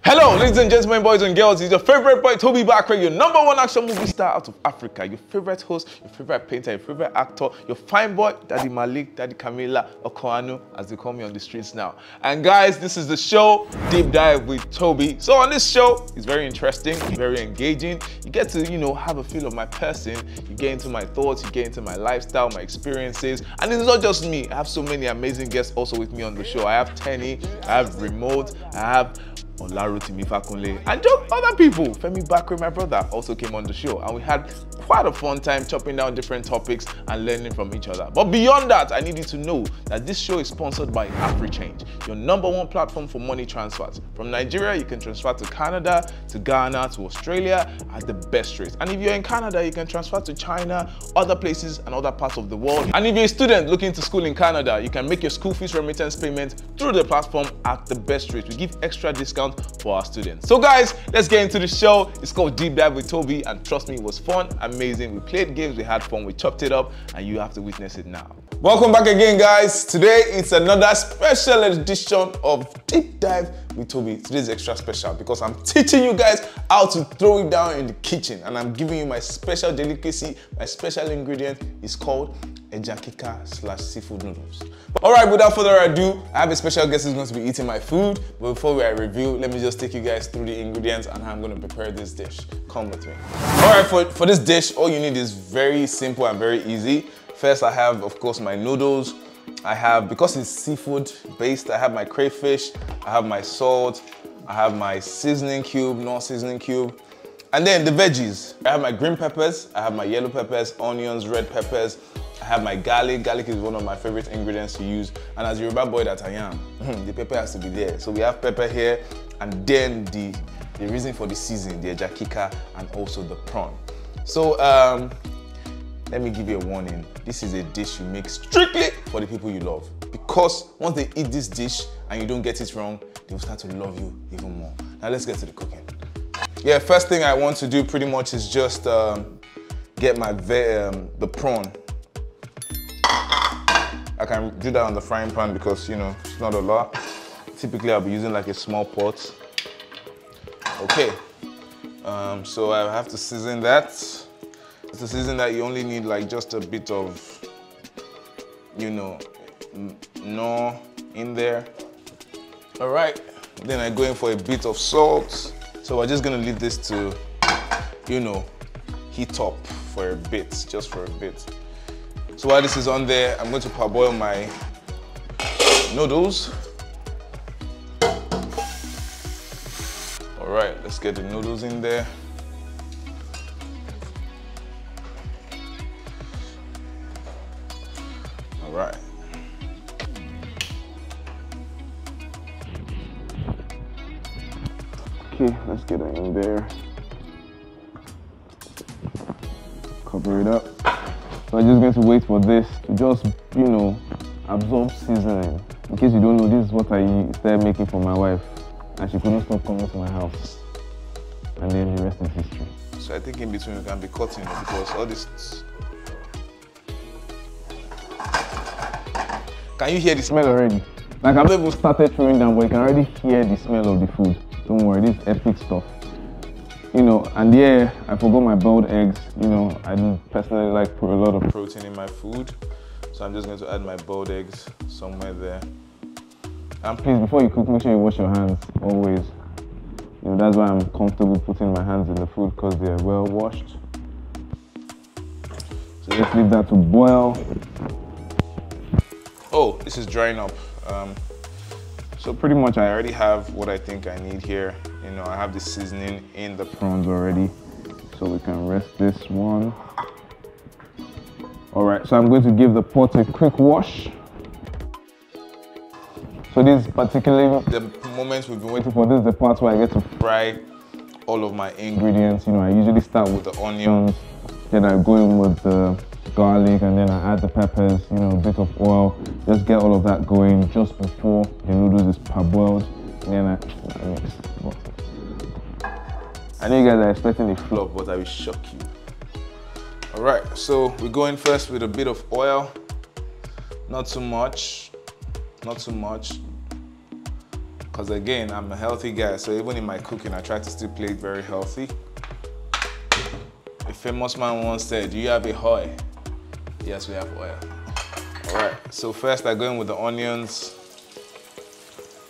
Hello, ladies and gentlemen, boys and girls. It's your favorite boy, Tobi Bakare, your #1 action movie star out of Africa, your favorite host, your favorite painter, your favorite actor, your fine boy, Daddy Malik, Daddy Camila, Okoanu, as they call me on the streets now. And guys, this is the show, Deep Dive with Tobi. So on this show, it's very interesting, very engaging. You get to, have a feel of my person. You get into my thoughts, you get into my lifestyle, my experiences. And it's not just me. I have so many amazing guests also with me on the show. I have Tenny, I have Remote, I have Olarotimi Fakunle, and just other people. Femi Bakare, my brother, also came on the show, and we had quite a fun time chopping down different topics and learning from each other. But beyond that, I need you to know that this show is sponsored by AfriChange, your #1 platform for money transfers. From Nigeria, you can transfer to Canada, to Ghana, to Australia at the best rates. And if you're in Canada, you can transfer to China, other places, and other parts of the world. And if you're a student looking to school in Canada, you can make your school fees remittance payment through the platform at the best rates. We give extra discount for our students. So guys, let's get into the show. It's called Deep Dive with Tobi, and trust me, it was fun, amazing. We played games, we had fun, we chopped it up, and you have to witness it now. Welcome back again, guys. Today it's another special edition of Deep Dive with Tobi. Today's extra special because I'm teaching you guys how to throw it down in the kitchen, and I'm giving you my special delicacy, my special ingredient. It's called ejakika/seafood noodles. All right, without further ado, I have a special guest who's going to be eating my food. But before I review, let me just take you guys through the ingredients and how I'm going to prepare this dish. Come with me. All right, for this dish, all you need is very simple and very easy. First, I have, of course, my noodles. I have, because it's seafood based, I have my crayfish, I have my salt, I have my seasoning cube, non-seasoning cube. And then the veggies. I have my green peppers, I have my yellow peppers, onions, red peppers. I have my garlic. Garlic is one of my favorite ingredients to use. And as a Yoruba boy that I am, the pepper has to be there. So we have pepper here, and then the reason for the seasoning, the ejakika, and also the prawn. So let me give you a warning. This is a dish you make strictly for the people you love. Because once they eat this dish and you don't get it wrong, they will start to love you even more. Now let's get to the cooking. Yeah, first thing I want to do pretty much is just get the prawn. I can do that on the frying pan because, it's not a lot. Typically, I'll be using like a small pot. Okay, so I have to season that. To season that, you only need like just a bit of, gnaw in there. All right, then I go in for a bit of salt. So we're just gonna leave this to, heat up for a bit, just for a bit. So while this is on there, I'm going to parboil my noodles. All right, let's get the noodles in there. All right. Okay, let's get it in there. Cover it up. So I'm just going to wait for this to just, absorb seasoning. In case you don't know, this is what I started making for my wife, and she couldn't stop coming to my house. And then the rest is history. So I think in between we can be cutting because all this. Can you hear the smell already? Like I've not even started throwing down, but you can already hear the smell of the food. Don't worry, this is epic stuff. And yeah, I forgot my boiled eggs. I personally like a lot of protein in my food. So I'm just going to add my boiled eggs somewhere there. And please, before you cook, make sure you wash your hands, always. That's why I'm comfortable putting my hands in the food, because they're well washed. So let's leave that to boil. Oh, this is drying up. So pretty much I already have what I think I need here. I have the seasoning in the prawns already. So we can rest this one. All right, so I'm going to give the pot a quick wash. So this is particularly the moment we've been waiting for. This is the part where I get to fry all of my ingredients. I usually start with the onions, then I go in with the garlic, and then I add the peppers, a bit of oil. Just get all of that going just before the noodles is parboiled. And then I mix. I know you guys are expecting a flop, but I will shock you. All right, so we go in first with a bit of oil. Not too much, Because again, I'm a healthy guy, so even in my cooking, I try to still play it very healthy. A famous man once said, "Do you have a oil?" Yes, we have oil. All right, so first I go in with the onions.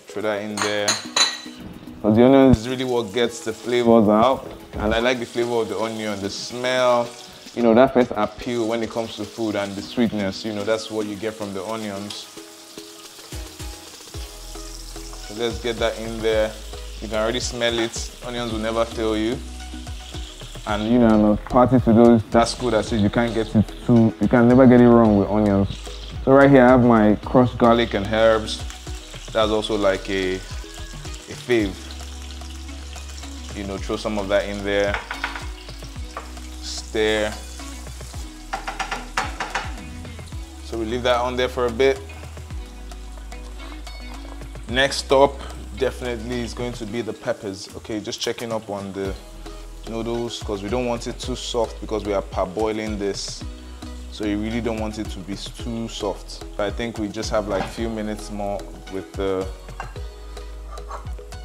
Throw that in there. So the onions is really what gets the flavors out. And I like the flavor of the onion, the smell, you know, that first appeal when it comes to food, and the sweetness, you know, that's what you get from the onions. So let's get that in there. You can already smell it. Onions will never fail you. And you know, I'm a party to those that's good that says you can't get it too, you can never get it wrong with onions. So right here I have my crushed garlic and herbs. That's also like a fave. You know, throw some of that in there. Stir. So we leave that on there for a bit. Next up, definitely is going to be the peppers. Okay, just checking up on the noodles because we don't want it too soft because we are parboiling this. So you really don't want it to be too soft. But I think we just have like a few minutes more with the,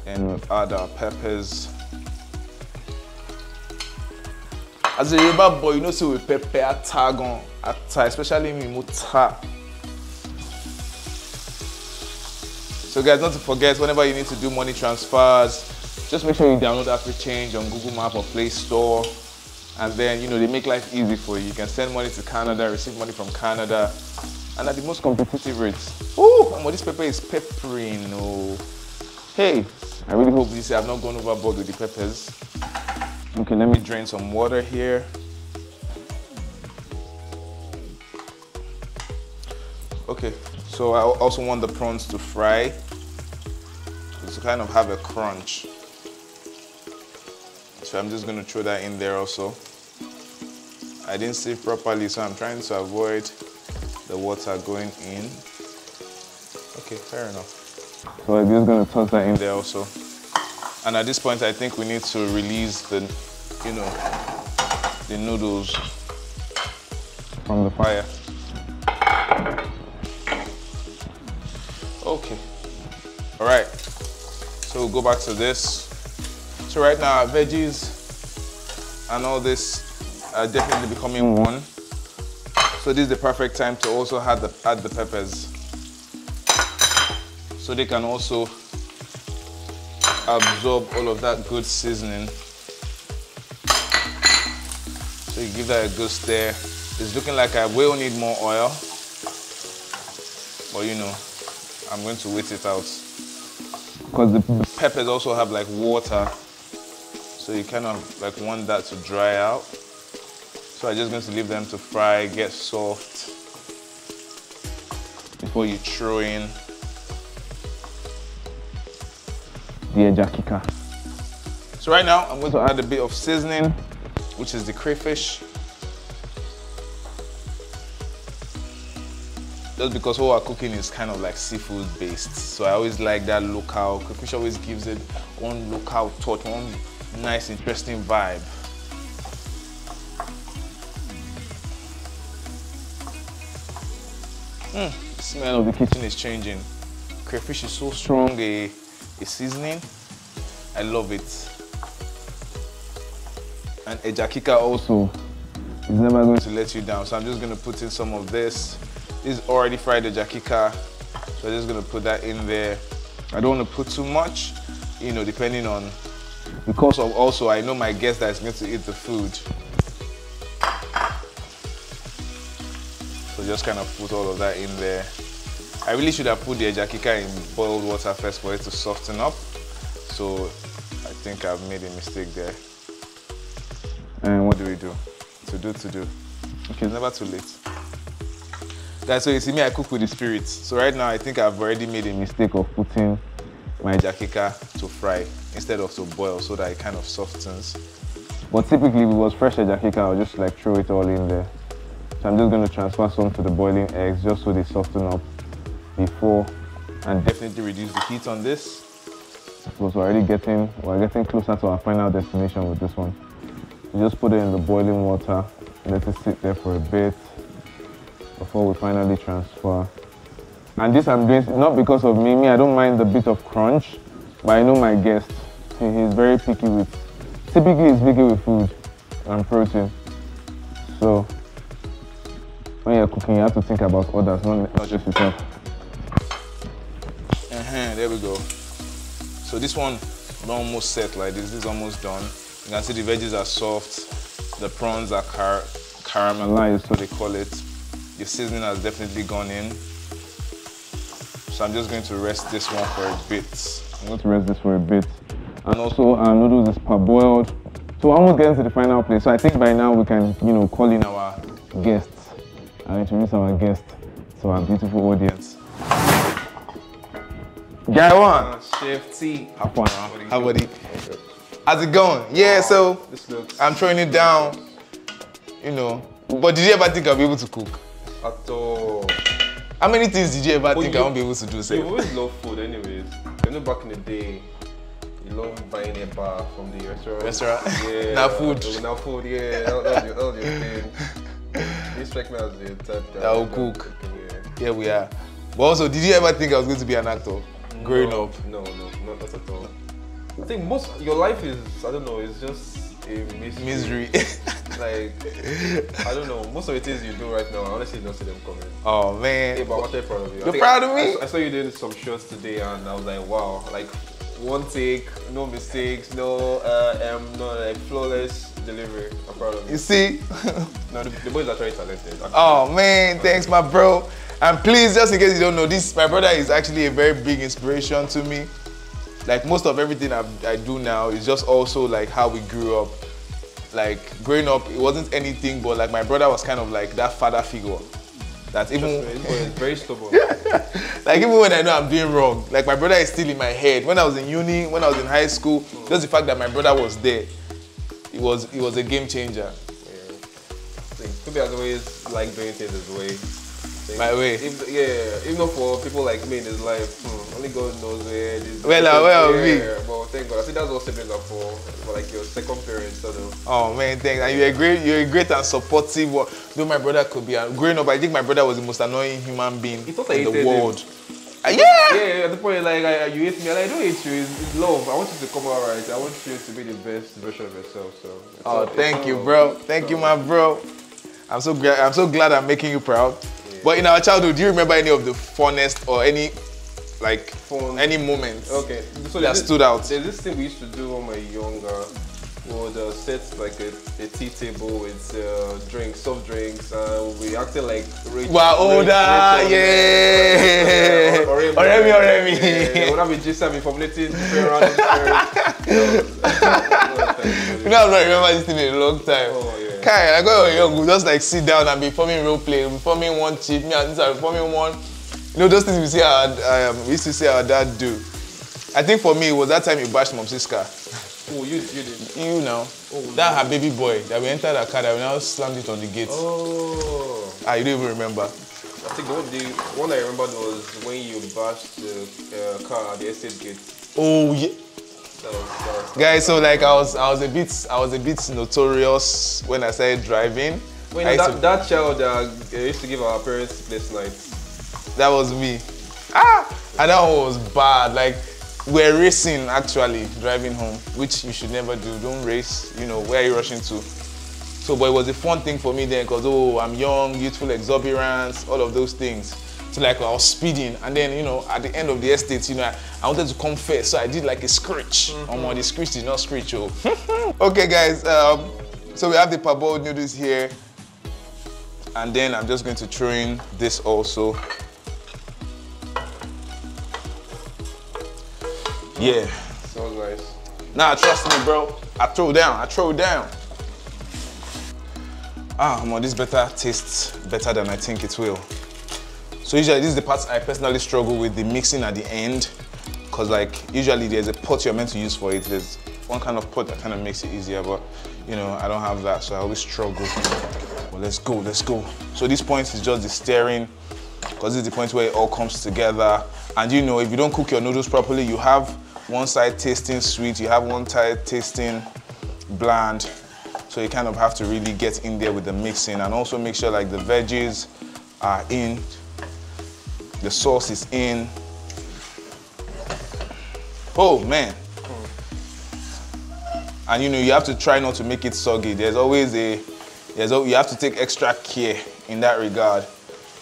and we'll add our peppers. As a Yoruba boy, you know, so we pepper tag on atta, especially me muta. So guys, not to forget, whenever you need to do money transfers, just make sure you download AfriChange on Google Map or Play Store. And then, you know, they make life easy for you. You can send money to Canada, receive money from Canada, and at the most competitive rates. Ooh, and this pepper is peppering. Oh. Hey, I really hope this I've not gone overboard with the peppers. Okay, let me drain some water here. Okay, so I also want the prawns to fry, to kind of have a crunch. So I'm just going to throw that in there also. I didn't sieve properly, so I'm trying to avoid the water going in. Okay, fair enough. So I'm just going to toss that in there also. And at this point, I think we need to release the, you know, the noodles from the fire. Okay. All right. So we'll go back to this. So right now, our veggies and all this are definitely becoming one. So this is the perfect time to also add the peppers. So they can also absorb all of that good seasoning. So you give that a good stir. It's looking like I will need more oil, but you know, I'm going to wait it out. Because the peppers also have like water, so you kind of like want that to dry out. So I'm just going to leave them to fry, get soft, before you throw in the ejakika. So right now, I'm going to add a bit of seasoning, which is the crayfish. Just because all our cooking is kind of like seafood based. So I always like that local, crayfish always gives it one local touch, one nice, interesting vibe. The smell of the kitchen is changing. Crayfish is so strong a seasoning. I love it. And ejakika also is never going to let you down. So I'm just going to put in some of this. This is already fried ejakika, so I'm just going to put that in there. I don't want to put too much, you know, depending on, because of also I know my guest that is going to eat the food. So just kind of put all of that in there. I really should have put the ejakika in boiled water first for it to soften up. So I think I've made a mistake there. And what do we do? To do. Okay, it's never too late. Guys, so you see me, I cook with the spirit. So right now, I think I've already made a mistake of putting my ejakika to fry instead of to boil, so that it kind of softens. But typically, if it was fresh ejakika, I'll just like throw it all in there. So I'm just going to transfer some to the boiling eggs just so they soften up before, and definitely reduce the heat on this. Because we're getting closer to our final destination with this one. So just put it in the boiling water, let it sit there for a bit before we finally transfer. And this I'm doing not because of me. I don't mind the bit of crunch, But I know my guest, he's very picky with, typically he's picky with food and protein. So when you're cooking, you have to think about others, not just yourself. There we go. So this one is almost set like this. This is almost done. You can see the veggies are soft. The prawns are caramelized, so they call it. The seasoning has definitely gone in. So I'm just going to rest this one for a bit. I'm going to rest this for a bit. And also our noodles is parboiled. So we're almost getting to the final place. So I think by now we can, call in our guests and introduce our guests to our beautiful audience. Guy one. Chef T. How buddy? How's it going? Yeah, so I'm throwing it down, But did you ever think I'll be able to cook? At all. How many things did you ever think I won't be able to do? You always love food anyways. Back in the day, you love buying a bar from the restaurant. Yeah. Now food. Now food, yeah. That was your thing. You strike me as the type that will cook. Yeah, we are. But also, did you ever think I was going to be an actor? Growing up? No, not at all. I think your life is, I don't know, it's just a misery. Like, I don't know, most of the things you do right now, I honestly don't see them coming. Oh man. Yeah, but I'm actually proud of you. You're proud of me? I saw you doing some shots today and I was like, wow, like one take, no mistakes, no like flawless delivery. I'm proud of you. You see? No, the boys are very talented. Actually. Oh man, thanks my bro. And please, just in case you don't know, my brother is actually a very big inspiration to me. Like most of everything I do now is just also like how we grew up. Like growing up, it wasn't anything but like my brother was kind of like that father figure. That even he's very stubborn. Like even when I know I'm doing wrong, like my brother is still in my head. When I was in uni, when I was in high school, just the fact that my brother was there, it was a game changer. Yeah. Tobi has always liked doing things his way. My way. Even for people like me in his life, only God knows where this. Well, me. But thank God. I think that's what siblings are for like your second parents, sort of. Oh man, thanks. And you're a great and supportive. Though my brother could be, growing up, I think my brother was the most annoying human being in the world. Yeah, at the point like you hate me, and I don't hate you. It's love. I want you to come out right. I want you to be the best version of yourself. So. Thank you, bro. Thank you, my bro. I'm so glad I'm making you proud. But in our childhood, do you remember any of the funnest or any moments that stood out? There's this thing we used to do when we were younger. We would set like a tea table with soft drinks, and we acted like rich. We're older, yeah. Oremi. Yeah, would have been just formulating different random stories. I'm not remember this thing in a long time. Oh, yeah. Kai, like when we were young, we just like sit down and be forming role play, forming one chip, me and this are forming one. Those things we used to see our dad do. I think for me, it was that time you bashed Mom's car. Oh, you did? You know. Oh, that her baby boy, that we entered the car, that we now slammed it on the gate. Oh. You don't even remember. I think the one I remembered was when you bashed the car at the estate gate. Oh, yeah. Guys, so like I was a bit notorious when I started driving. When that child that used to give our parents sleepless nights. That was me. And that one was bad. Like we're racing actually driving home, which you should never do. Don't race. Where are you rushing to? So, but it was a fun thing for me then because I'm young, youthful exuberance, all of those things. So like I was speeding, and then at the end of the estate, I wanted to come first, so I did like a screech. The screech did not screech. Okay, guys. So we have the parboiled noodles here, and then I'm just going to throw in this also. Yeah. So nice. Nah, trust me, bro. I throw it down. This better tastes better than I think it will. So usually this is the part I personally struggle with, the mixing at the end, because like usually there's a pot you're meant to use for it. There's one kind of pot that kind of makes it easier, but I don't have that, so I always struggle. Well, let's go. So this point is just the stirring, because this is the point where it all comes together. And if you don't cook your noodles properly, you have one side tasting sweet, you have one side tasting bland. So you kind of have to really get in there with the mixing, and also make sure like the veggies are in, the sauce is in. Oh man. And you know, you have to try not to make it soggy. You have to take extra care in that regard.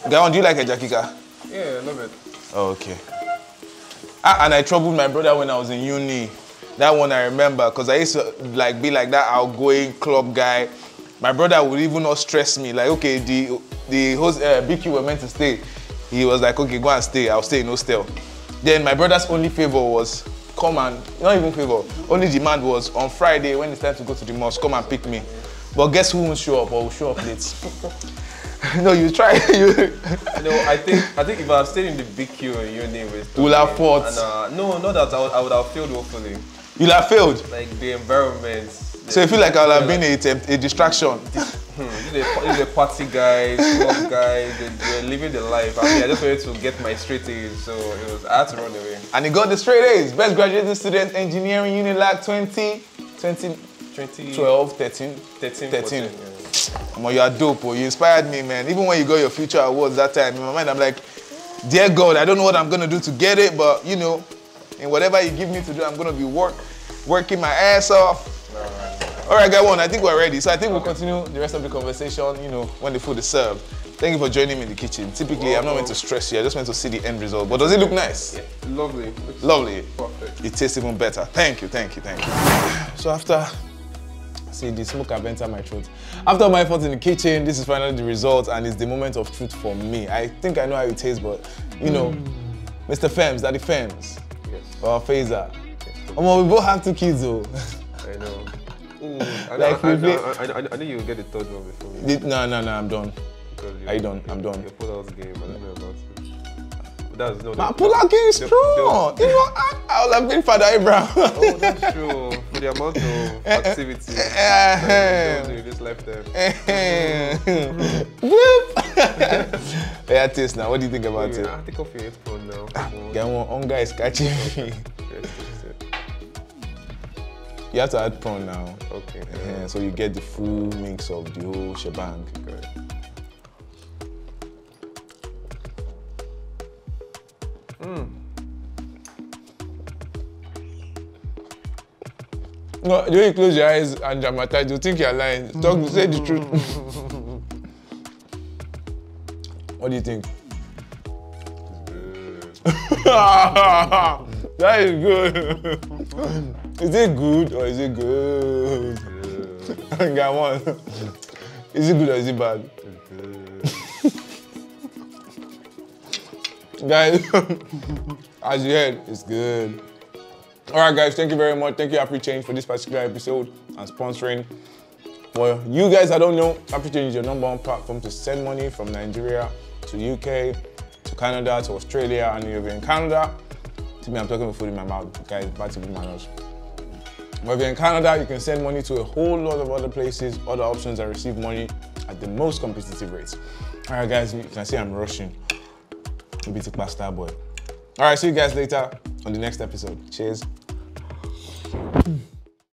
Gawon, do you like a jakika? Yeah, I love it. Oh, okay. And I troubled my brother when I was in uni. That one I remember, because I used to be like that outgoing club guy. My brother would even not stress me. Like, okay, the host BQ were meant to stay. He was like, okay, go and stay. I'll stay in hostel. Then my brother's only favor was come and, not even favor, only demand was on Friday when it's time to go to the mosque, come and pick me. But guess who won't show up or will show up late? No, you try. No, I think if I had stayed in the BQ in uni with We'll have fought. And, no, not that I would have failed, hopefully. You'll have failed? Like the environment. So you feel like I would have been a distraction? He's a party guy, club guy, they're living the life. I mean, I just wanted to get my straight A's, so I had to run away. And he got the straight A's. Best graduating student, engineering, Unilag 2012, 13. 14, yeah. You are dope, you inspired me, man. Even when you got your future awards that time, in my mind, I'm like, dear God, I don't know what I'm gonna do to get it, but you know, in whatever you give me to do, I'm gonna be working my ass off. All right, guy one, I think we're ready. So I think we'll continue the rest of the conversation, you know, when the food is served. Thank you for joining me in the kitchen. Typically, I'm not meant to stress you. I just meant to see the end result. But does it look nice? Yeah, lovely. Lovely. Perfect. It tastes even better. Thank you. So after, see, the smoke have entered my throat. After my efforts in the kitchen, this is finally the result, and it's the moment of truth for me. I think I know how it tastes, but you know, Mr. Fems, Daddy Fems, Yes. or Fazer. We both have 2 kids though. I know. I knew you would get the third one before me. No, I'm done. Are you done? I'm done. Your pull-out game, I don't know about it. That's no. My pull-out game is strong. You know, I would have been Father Abraham. Oh, that's true. For the amount of activity you do in this lifetime. Yeah, taste now. What do you think about it? I take off your apron now. Get one hunger is catching me. You have to add prawn now. Okay. So you get the full mix of the whole shebang. Correct. No, the way you close your eyes and dramatize, you think you're lying. Say the truth. What do you think? That is good. Is it good or is it good? Come on. Is it good or is it bad? Guys, as you heard, it's good. Alright guys, thank you very much. Thank you Happy Change for this particular episode and sponsoring. For you guys that don't know, Happy Change is your #1 platform to send money from Nigeria to UK, to Canada, to Australia, and if you're in Canada, to me I'm talking with food in my mouth, guys, back to good manners. But if you're in Canada, you can send money to a whole lot of other places, other options that receive money at the most competitive rates. Alright guys, you can see I'm rushing. Maybe it's a pasta boy. Alright, see you guys later on the next episode. Cheers.